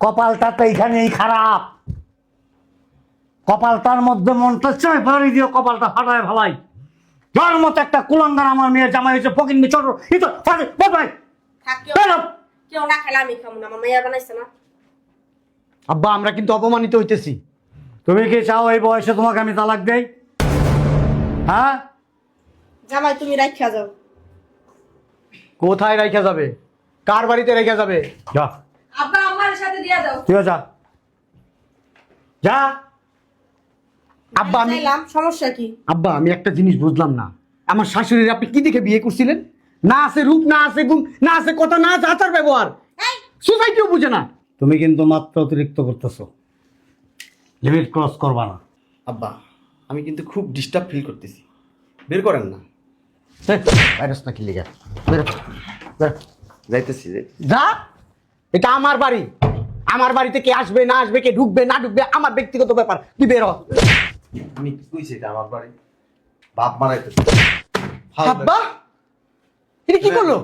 কপালটা তো এইখানেই খারাপ। কপালটার মধ্যে মনটা চায় বাড়ি দিয়ে কপালটা ফাটায় ফেলাই। যার মতো একটা কুলাঙ্গার আমার মেয়ের জামাই হয়েছে ফকিন্নি ছোট কেউ না খেলে আমি খাবো না, আমার মেয়ে বানাইছে না। আব্বা আমরা কিন্তু অপমানিত হইতেছি। তুমি কি চাও এই বয়সে তোমাকে আমি তালাক দেই? হ্যাঁ, জামাই তুমি রাখিয়া যাও। কোথায় রাইখা যাবে? কার বাড়িতে রাইখা যাবে? যা আব্বা আমার সাথে দিয়া দাও। তুইও যা যা। আব্বা আমি চাইলাম, সমস্যা কি? আব্বা আমি একটা জিনিস বুঝলাম না, আমার শাশুড়ির আপনি কি দেখে বিয়ে করছিলেন? না আছে রূপ, না আছে গুণ, না আছে কথা, না আছে আচার ব্যবহার, সোসাইটিও বুঝে না। তুমি কিন্তু মাত্র অতিরিক্ত করতেছো, লিমিট ক্রস করবা না। আব্বা আমি কিন্তু খুব ডিস্টার্ব ফিল করতেছি, বের করেন না। ভাইরাস না কি লিগা বেরো, বেরো। যাইতেছি যা, এটা আমার বাড়ি। আমার বাড়িতে কে আসবে না আসবে, কে ঢুকবে না ঢুকবে আমার ব্যক্তিগত ব্যাপার। তুই বেরো। আমি কি কইছি এটা আমার বাড়ি? বাপ মারাইতেছে। আব্বা এটা কি করলো?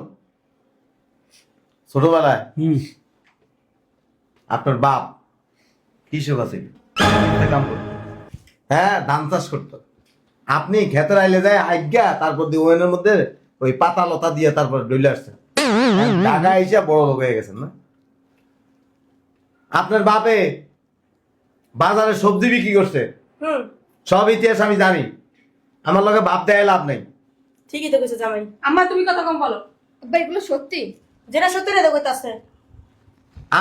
ছোটবেলায় আপনার বাপ কৃষক আছে, কাম করতো, হ্যাঁ ধান চাষ করতো। আপনি খেতের আইলে যায় আজ্ঞা, তারপর দিয়ে ওয়েনের মধ্যে ওই পাতা লতা দিয়ে তারপর ডইলে আসছেন, ঢাকা এসে বড় লোক হয়ে গেছেন না? আপনার বাপে বাজারে সবজি বিক্রি করছে, সব ইতিহাস আমি জানি। আমার লগে বাপ দেয় লাভ নেই। ঠিকই তো কইছে জামাই। আম্মা তুমি কথা কম বলো। আব্বা এগুলো সত্যি? যেটা সত্যি রে কইতাছে।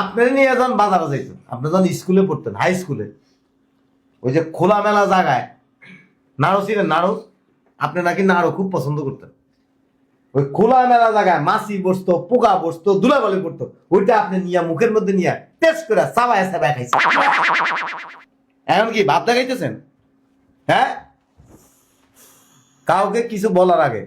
আপনার নিয়ে যখন বাজারে যাইতেন, আপনি যখন স্কুলে পড়তেন, হাই স্কুলে, ওই যে খোলামেলা জায়গায় নাড়ু ছিলেন, নাড়ু, আপনি নাকি নাড়ু খুব পছন্দ করতেন। ওই খোলামেলা জায়গায় মাছি বসতো, পোকা বসতো, ধুলাবালি পড়তো, ওইটা আপনি নিয়ে মুখের মধ্যে নিয়ে টেস্ট করে চাবায় চাবায় খাইছেন। এখন কি ভাব দেখাইতেছেন? হ্যাঁ, কাউকে কিছু বলার আগে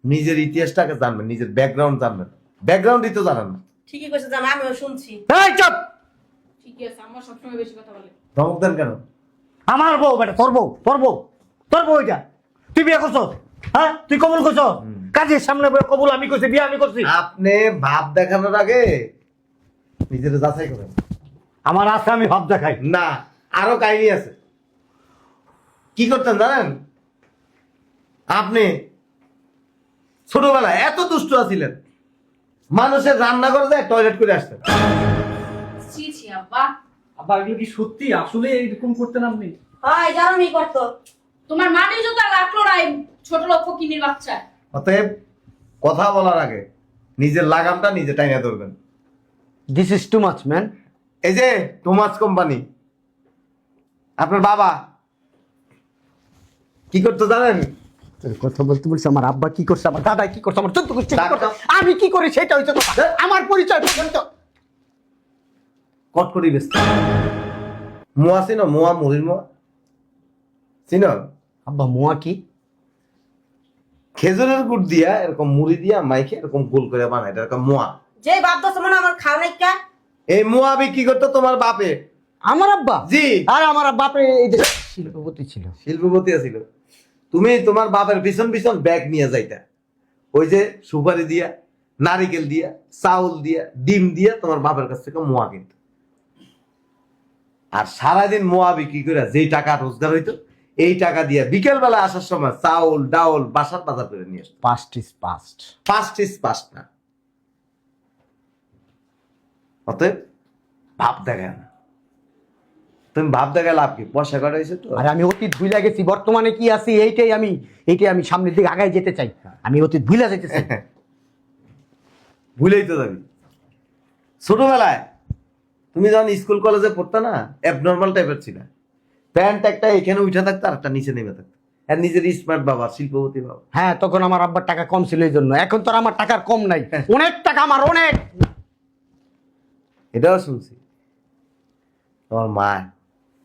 নিজের ইতিহাসটাকে জানবেন, নিজের ব্যাকগ্রাউন্ড জানবেন। ব্যাকগ্রাউন্ডই তো জানেন না। ঠিকই কইছে জামাই, আমিও শুনছি। এই চুপ! ঠিকই আছে, আম্মা সবসময় বেশি কথা বলে। ধমক দেন কেন? আমার বউ বেটা, তোর বউ, তোর বউ, তোর বউ এটা। তুই বিয়ে করছো? হ্যাঁ, তুই কবুল করছো? কাজের সামনে বলে কবুল আমি করছি, বিয়ে আমি করছি। আপনি ভাব দেখানোর আগে নিজের যাচাই করেন। আমার আছে, আমি ভাব দেখাই। না, আরো কাহিনী আছে। কি করতেন জানেন? আপনি ছোটবেলায় এত দুষ্ট আছিলেন, মানুষের রান্নাঘরে যায় টয়লেট করে আসতেন। ছি ছি আব্বা। আব্বা এগুলো কি সত্যি? আসলে এরকম করতেন আপনি? হয় জারমি করতো। তোমার মানে জুতা রাখলো না এই ছোট লোক ফকিনীর বাচ্চা। অতএব কথা বলার আগে নিজের লাগামটা নিজে টাইনা ধরবেন। This is too much man. এই যে টোমাস কোম্পানি, আপনার বাবা কি করতো জানেন? কথা বলতে বলছে আমার আব্বা কি করছে, আমার দাদা কি করছে, আমার চোদ্দ করছে, ডাক্তার। আমি কি করি সেটা হচ্ছে কথা। আমার পরিচয় পর্যন্ত কট করি ব্যস্ত। মোয়া চিনো? মোয়া, মুড়ির মোয়া চিনো? আব্বা মোয়া কি? খেজুরের গুড় দিয়া এরকম মুড়ি দিয়া মাইকে এরকম গোল করে বানায়, এটা এরকম মোয়া। যে বাপ দছ মানে আমার খাও নাই কা? এই মোয়া বিক্রি করতো তোমার বাপে। আমার আব্বা? জি। আর আমার বাপে এই যে শিল্পপতি ছিল, শিল্পপতি ছিল। তুমি তোমার বাপের পিছন পিছন ব্যাগ নিয়ে যাইতা, ওই যে সুপারি দিয়া, নারিকেল দিয়া, চাউল দিয়া, ডিম দিয়া তোমার বাপের কাছ থেকে মোয়া কিনত। আর সারাদিন মোয়া বিক্রি করে যেই টাকা রোজগার হইতো, এই টাকা দিয়ে বিকেল বেলা আসার সময় চাউল ডাউল বাসার বাজার করে নিয়ে আসতো। Past is past. Past is past না। অতএব ভাব দেখায় না। তুমি ভাব দেখায় লাভ কি? পয়সা কটা হয়েছে তো। আরে আমি অতীত ভুলে গেছি, বর্তমানে কি আছি এইটাই আমি সামনের দিকে আগায় যেতে চাই। আমি অতীত ভুলে যেতে চাই। ভুলেই তো যাবি। ছোটবেলায় তুমি যখন স্কুল কলেজে পড়তে না, অ্যাবনর্মাল টাইপের ছিল। প্যান্ট একটা এখানে উঠে থাকতো আর একটা নিচে নেমে থাকতো। আর নিজের স্মার্ট বাবা, শিল্পপতি বাবা। হ্যাঁ, তখন আমার আব্বার টাকা কম ছিল এই জন্য। এখন তো আর আমার টাকার কম নাই, অনেক টাকা আমার, অনেক। এটাও শুনছি তোমার মা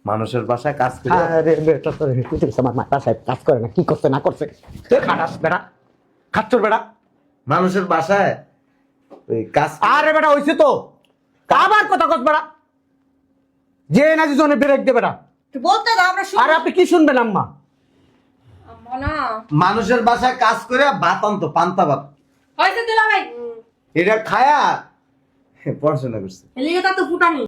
মানুষের বাসায় কাজ করে। আরে বেটা তোর আমার মাথা সাহেব কাজ করে না, কি করছে না করছে খাটাস বেটা, খাচ্ছর বেটা। মানুষের বাসায় ওই কাজ। আরে বেটা হইছে তো, আবার কথা কস বেটা, যে না জনে ব্রেক দে বেটা। তুই বলতে দাও আমরা শুনি। আরে আপনি কি শুনবেন আম্মা? আম্মা না। মানুষের বাসায় কাজ করে ভাত আনতো, পান্তা ভাত। হয়তো দিলা ভাই। এটা খায়া পড়াশোনা করছে। এলিগে তা তো ফুটানি।